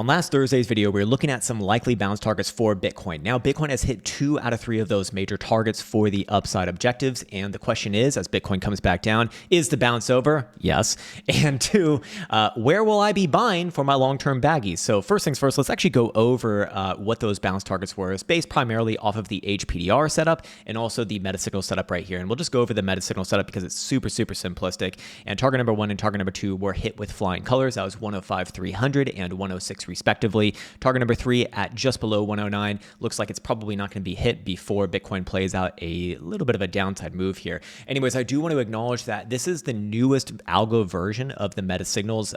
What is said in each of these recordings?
On last Thursday's video, we were looking at some likely bounce targets for Bitcoin. Now, Bitcoin has hit 2 out of 3 of those major targets for the upside objectives. And the question is, as Bitcoin comes back down, is the bounce over? Yes. And 2, where will I be buying for my long-term baggies? So first things first, let's actually go over what those bounce targets were. It's based primarily off of the HPDR setup and also the MetaSignal setup right here. And we'll just go over the MetaSignal setup because it's super simplistic. And target number 1 and target number 2 were hit with flying colors. That was 105,300 and 106 respectively. Target number 3 at just below 109 looks like it's probably not going to be hit before Bitcoin plays out a little bit of a downside move here. Anyways, I do want to acknowledge that this is the newest algo version of the MetaSignals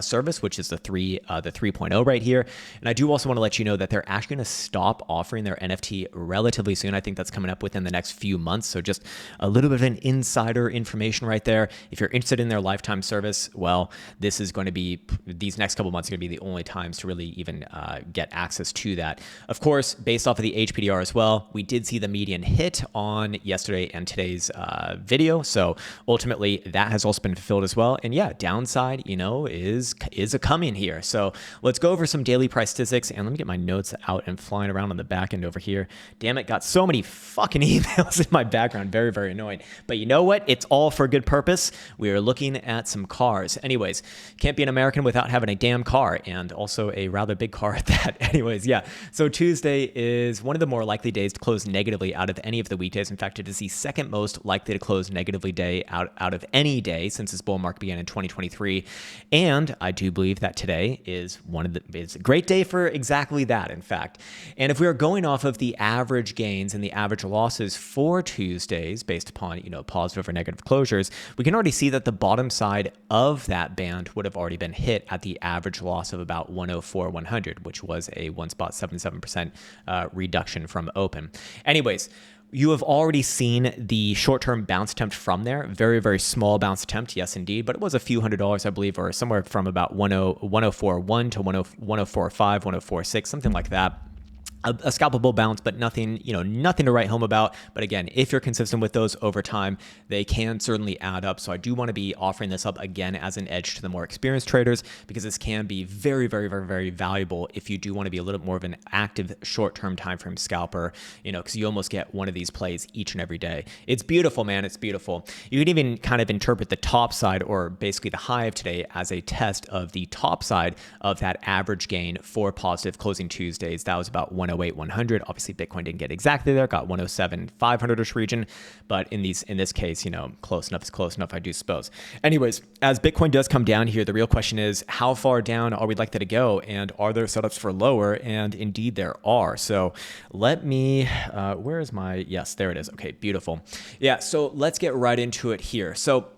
service, which is the 3.0 right here. And I do also want to let you know that they're actually going to stop offering their NFT relatively soon. I think that's coming up within the next few months. So just a little bit of an insider information right there. If you're interested in their lifetime service, well, this is going to be, these next couple months are going to be the only times to really even get access to that. Of course, based off of the HPDR as well, we did see the median hit on yesterday and today's video. So ultimately that has also been fulfilled as well. And yeah, downside, is a coming here. So let's go over some daily price statistics, and let me get my notes out and flying around on the back end over here. Damn it, got so many fucking emails in my background. Very annoying. But you know what? It's all for a good purpose. We are looking at some cars. Anyways, can't be an American without having a damn car, and also a rather big car at that. Anyways, yeah. So Tuesday is one of the more likely days to close negatively out of any of the weekdays. In fact, it is the second most likely to close negatively day out of any day since this bull market began in 2023. And I do believe that today is it's a great day for exactly that, in fact. And if we are going off of the average gains and the average losses for Tuesdays based upon, positive or negative closures, we can already see that the bottom side of that band would have already been hit at the average loss of about 104,100, which was a 1.77% reduction from open. Anyways, you have already seen the short-term bounce attempt from there. Very small bounce attempt, yes, indeed. But it was a few $100s, I believe, or somewhere from about 104.1 to 104.5, 104.6, something like that. A scalpable bounce, but nothing, nothing to write home about. But again, if you're consistent with those over time, they can certainly add up. So I do want to be offering this up again as an edge to the more experienced traders, because this can be very valuable if you do want to be a little bit more of an active short-term time frame scalper, because you almost get one of these plays each and every day. It's beautiful, man. It's beautiful. You can even kind of interpret the top side, or basically the high of today, as a test of the top side of that average gain for positive closing Tuesdays. That was about 108,100. Obviously, Bitcoin didn't get exactly there, got 107,500-ish region, but in this case, close enough is close enough, I do suppose. Anyways, as Bitcoin does come down here, the real question is, how far down are we likely to go, and are there setups for lower? And indeed there are. So let me, where is my, yes, there it is. Okay, beautiful. Yeah, so let's get right into it here. So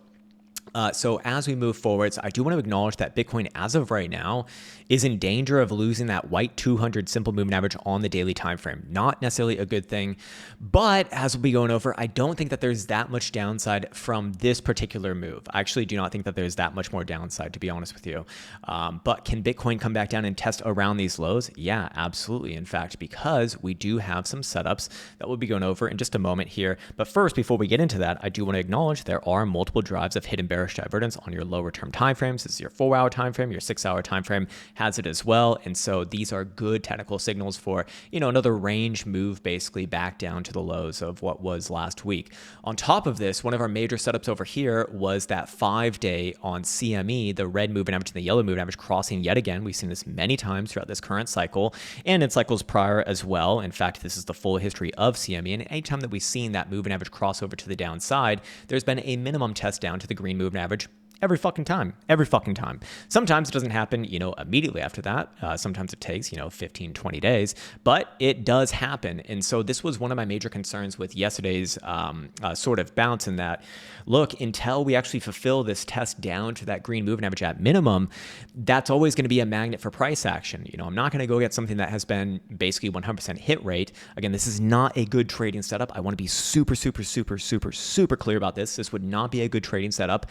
as we move forwards, I do want to acknowledge that Bitcoin, as of right now, is in danger of losing that white 200 simple moving average on the daily time frame. Not necessarily a good thing, but as we'll be going over, I don't think that there's that much downside from this particular move. I actually do not think that there's that much more downside, to be honest with you. But can Bitcoin come back down and test around these lows? Yeah, absolutely. In fact, because we do have some setups that we'll be going over in just a moment here. But first, before we get into that, I do want to acknowledge there are multiple drives of hidden bearish divergence on your lower term time frames. This is your 4-hour time frame, your 6-hour time frame has it as well. And so these are good technical signals for, another range move basically back down to the lows of what was last week. On top of this, one of our major setups over here was that 5-day on CME, the red moving average and the yellow moving average crossing yet again. We've seen this many times throughout this current cycle and in cycles prior as well. In fact, this is the full history of CME. And anytime that we've seen that moving average cross over to the downside, there's been a minimum test down to the green moving average every fucking time. Sometimes it doesn't happen, immediately after that. Sometimes it takes, 15, 20 days, but it does happen. And so this was one of my major concerns with yesterday's sort of bounce, in that, look, until we actually fulfill this test down to that green moving average at minimum, that's always going to be a magnet for price action. I'm not going to go get something that has been basically 100% hit rate. Again, this is not a good trading setup. I want to be super clear about this. This would not be a good trading setup.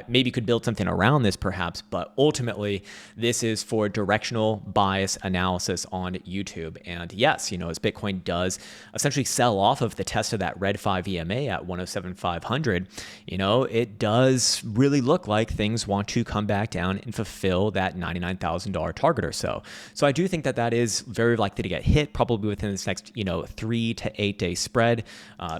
Maybe maybe you could build something around this perhaps, but ultimately this is for directional bias analysis on YouTube. And yes, as Bitcoin does essentially sell off of the test of that red 5 EMA at 107,500, it does really look like things want to come back down and fulfill that $99,000 target or so. So I do think that is very likely to get hit probably within this next, 3 to 8 day spread.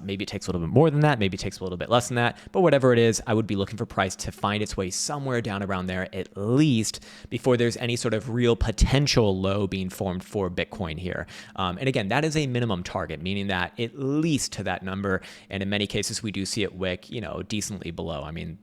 Maybe it takes a little bit more than that. Maybe it takes a little bit less than that. But whatever it is, I would be looking for price to find its way somewhere down around there at least before there's any sort of real potential low being formed for Bitcoin here. And again, that is a minimum target, meaning that at least to that number. And in many cases, we do see it wick, decently below. I mean,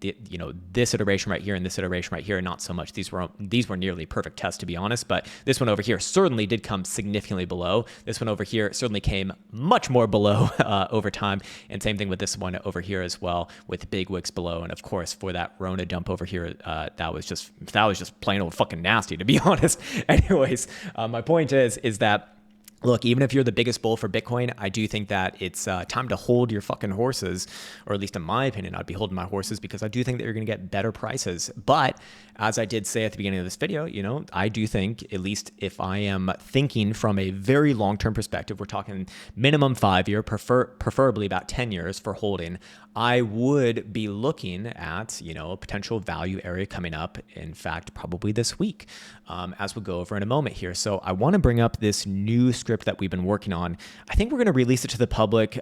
this iteration right here and this iteration right here, not so much. These were nearly perfect tests, to be honest. But this one over here certainly did come significantly below. This one over here certainly came much more below over time. And same thing with this one over here as well, with big wicks below. And of course, for that Rona dump over here, that was just plain old fucking nasty, to be honest. Anyways, my point is that, look, even if you're the biggest bull for Bitcoin, I do think that it's time to hold your fucking horses, or at least in my opinion, I'd be holding my horses, because I do think that you're going to get better prices. But as I did say at the beginning of this video, I do think, at least if I am thinking from a very long-term perspective, we're talking minimum 5 year, preferably about 10 years for holding, I would be looking at, a potential value area coming up, in fact, probably this week, as we'll go over in a moment here. So I want to bring up this new script that we've been working on. I think we're going to release it to the public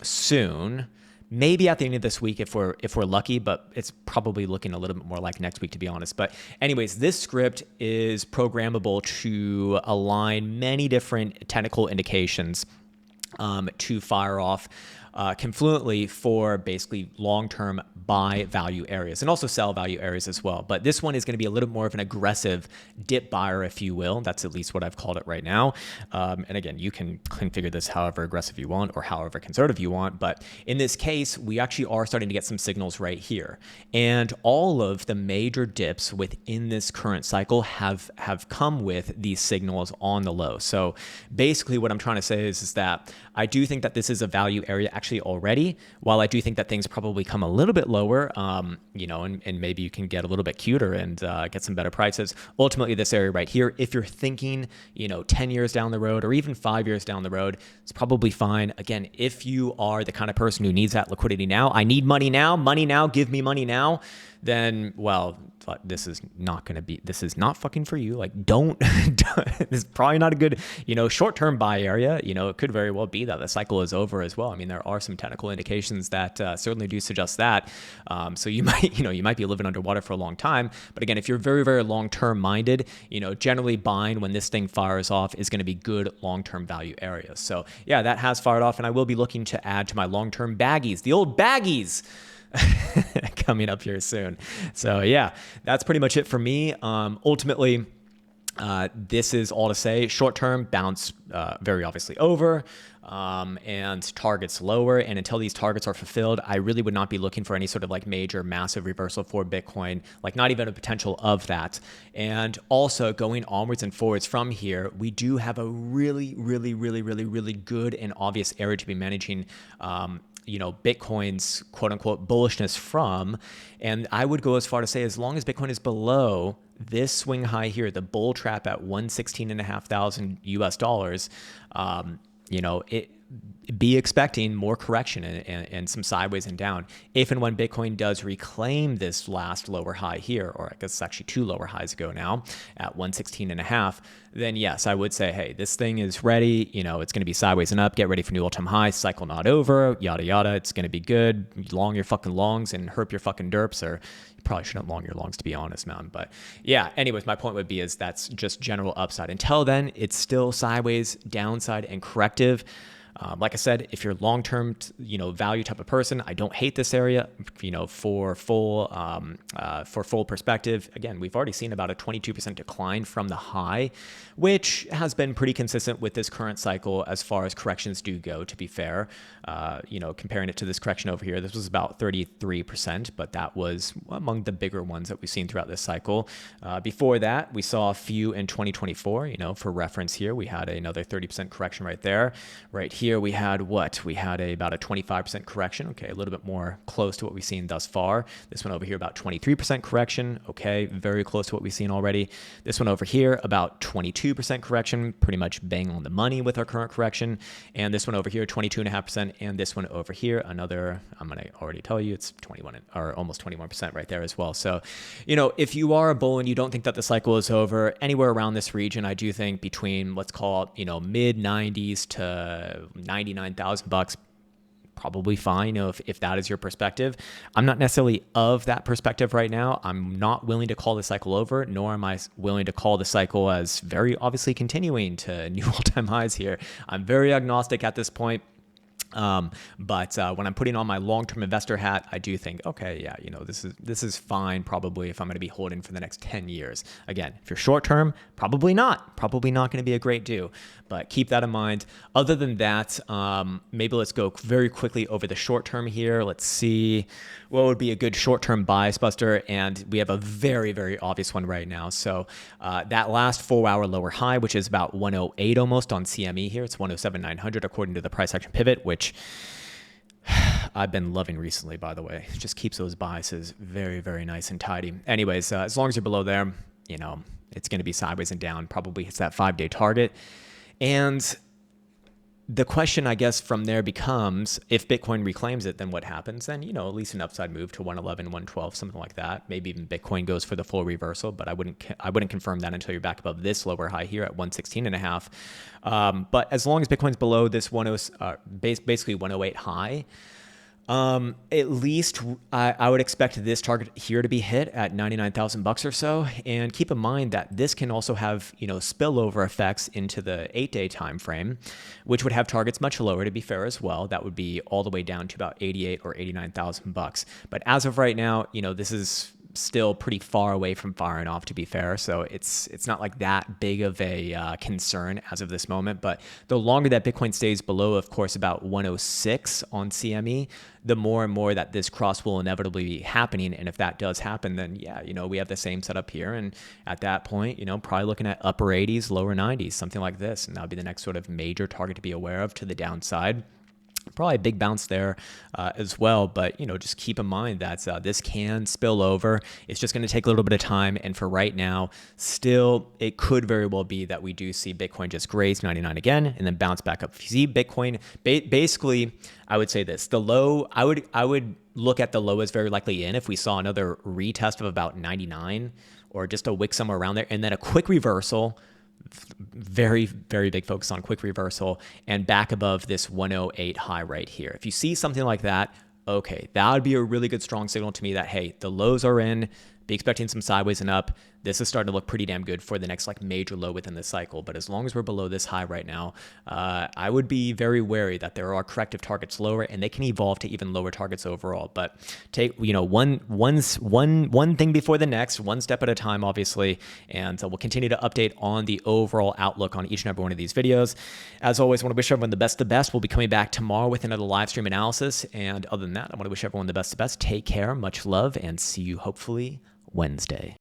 soon, maybe at the end of this week if we're lucky, but it's probably looking a little bit more like next week, to be honest. But anyways, this script is programmable to align many different technical indications to fire off confluently for basically long-term buy value areas and also sell value areas as well. But this one is going to be a little more of an aggressive dip buyer, if you will. That's at least what I've called it right now. And again, you can configure this however aggressive you want or however conservative you want. But in this case, we actually are starting to get some signals right here. And all of the major dips within this current cycle have come with these signals on the low. So basically what I'm trying to say is that I do think that this is a value area actually already, while I do think that things probably come a little bit lower, and maybe you can get a little bit cuter and get some better prices. Ultimately, this area right here, if you're thinking, 10 years down the road or even 5 years down the road, it's probably fine. Again, if you are the kind of person who needs that liquidity now, I need money now, give me money now, then, well, this is not fucking for you. Like, don't this is probably not a good, short-term buy area. It could very well be that the cycle is over as well. I mean, there are some technical indications that certainly do suggest that. So you might be living underwater for a long time. But again, if you're very, very long-term minded, generally buying when this thing fires off is going to be good long-term value areas. So yeah, that has fired off, and I will be looking to add to my long-term baggies, the old baggies, coming up here soon. So yeah, that's pretty much it for me. Ultimately, this is all to say, short-term bounce very obviously over, and targets lower. And until these targets are fulfilled, I really would not be looking for any sort of like major massive reversal for Bitcoin, like not even a potential of that. And also going onwards and forwards from here, we do have a really, really, really, really, really good and obvious area to be managing Bitcoin's quote unquote bullishness from. And I would go as far to say, as long as Bitcoin is below this swing high here, the bull trap at 116,500 US dollars, be expecting more correction and some sideways and down. If and when Bitcoin does reclaim this last lower high here, or I guess it's actually two lower highs ago now at 116.5, then yes, I would say, hey, this thing is ready. It's going to be sideways and up. Get ready for new all-time high. Cycle not over. Yada yada. It's going to be good. Long your fucking longs and herp your fucking derps, or you probably shouldn't long your longs, to be honest, man. But yeah, anyways, my point would be is that's just general upside. Until then, it's still sideways, downside, and corrective. Like I said, if you're long-term, value type of person, I don't hate this area, for full perspective. Again, we've already seen about a 22% decline from the high, which has been pretty consistent with this current cycle as far as corrections do go, to be fair. Comparing it to this correction over here, this was about 33%, but that was among the bigger ones that we've seen throughout this cycle. Before that, we saw a few in 2024, for reference here, we had another 30% correction right there, right here. here we had what? We had about a 25% correction. Okay, a little bit more close to what we've seen thus far. This one over here about 23% correction. Okay, very close to what we've seen already. This one over here about 22% correction, pretty much bang on the money with our current correction. And this one over here 22.5%, and this one over here another, I'm going to already tell you, it's 21 or almost 21% right there as well. So, you know, if you are a bull and you don't think that the cycle is over, anywhere around this region, I do think between, let's call it, you know, mid 90s to 99,000 bucks, probably fine, you know, if that is your perspective. I'm not necessarily of that perspective right now. I'm not willing to call the cycle over, nor am I willing to call the cycle as very obviously continuing to new all-time highs here. I'm very agnostic at this point. But when I'm putting on my long-term investor hat, I do think, okay, yeah, you know, this is fine probably if I'm going to be holding for the next 10 years. Again, if you're short-term, probably not going to be a great do, but keep that in mind. Other than that, maybe let's go very quickly over the short-term here. Let's see what would be a good short-term bias buster. And we have a very, very obvious one right now. So that last 4-hour lower high, which is about 108 almost on CME here. It's 107,900 according to the price action pivot, which I've been loving recently, by the way. It just keeps those biases very, very nice and tidy. Anyways, as long as you're below there, you know, it's going to be sideways and down, probably hits that 5-day target. And the question, I guess, from there becomes, if Bitcoin reclaims it, then what happens? Then, you know, at least an upside move to 111, 112, something like that. Maybe even Bitcoin goes for the full reversal, but I wouldn't confirm that until you're back above this lower high here at 116.5. But as long as Bitcoin's below this basically 108 high, at least I would expect this target here to be hit at 99,000 bucks or so. And keep in mind that this can also have, you know, spillover effects into the 8-day time frame, which would have targets much lower, to be fair as well. That would be all the way down to about 88 or 89,000 bucks. But as of right now, you know, this is still pretty far away from firing off, to be fair. So it's not like that big of a concern as of this moment. But the longer that Bitcoin stays below, of course, about 106 on CME, the more and more that this cross will inevitably be happening. And if that does happen, then yeah, you know, we have the same setup here. And at that point, you know, probably looking at upper 80s, lower 90s, something like this. And that would be the next sort of major target to be aware of to the downside. Probably a big bounce there as well. But, you know, just keep in mind that this can spill over. It's just going to take a little bit of time. And for right now, still, it could very well be that we do see Bitcoin just graze 99 again and then bounce back up. If you see Bitcoin, basically, I would say this, the low, I would look at the low as very likely in if we saw another retest of about 99 or just a wick somewhere around there, and then a quick reversal. Very, very big focus on quick reversal and back above this 108 high right here. If you see something like that, okay, that would be a really good strong signal to me that, hey, the lows are in, be expecting some sideways and up. This is starting to look pretty damn good for the next like major low within the cycle. But as long as we're below this high right now, I would be very wary that there are corrective targets lower, and they can evolve to even lower targets overall. But take, you know, one thing before the next, one step at a time, obviously. And we'll continue to update on the overall outlook on each and every one of these videos. As always, I want to wish everyone the best of the best. We'll be coming back tomorrow with another live stream analysis. And other than that, I want to wish everyone the best of the best. Take care, much love, and see you hopefully Wednesday.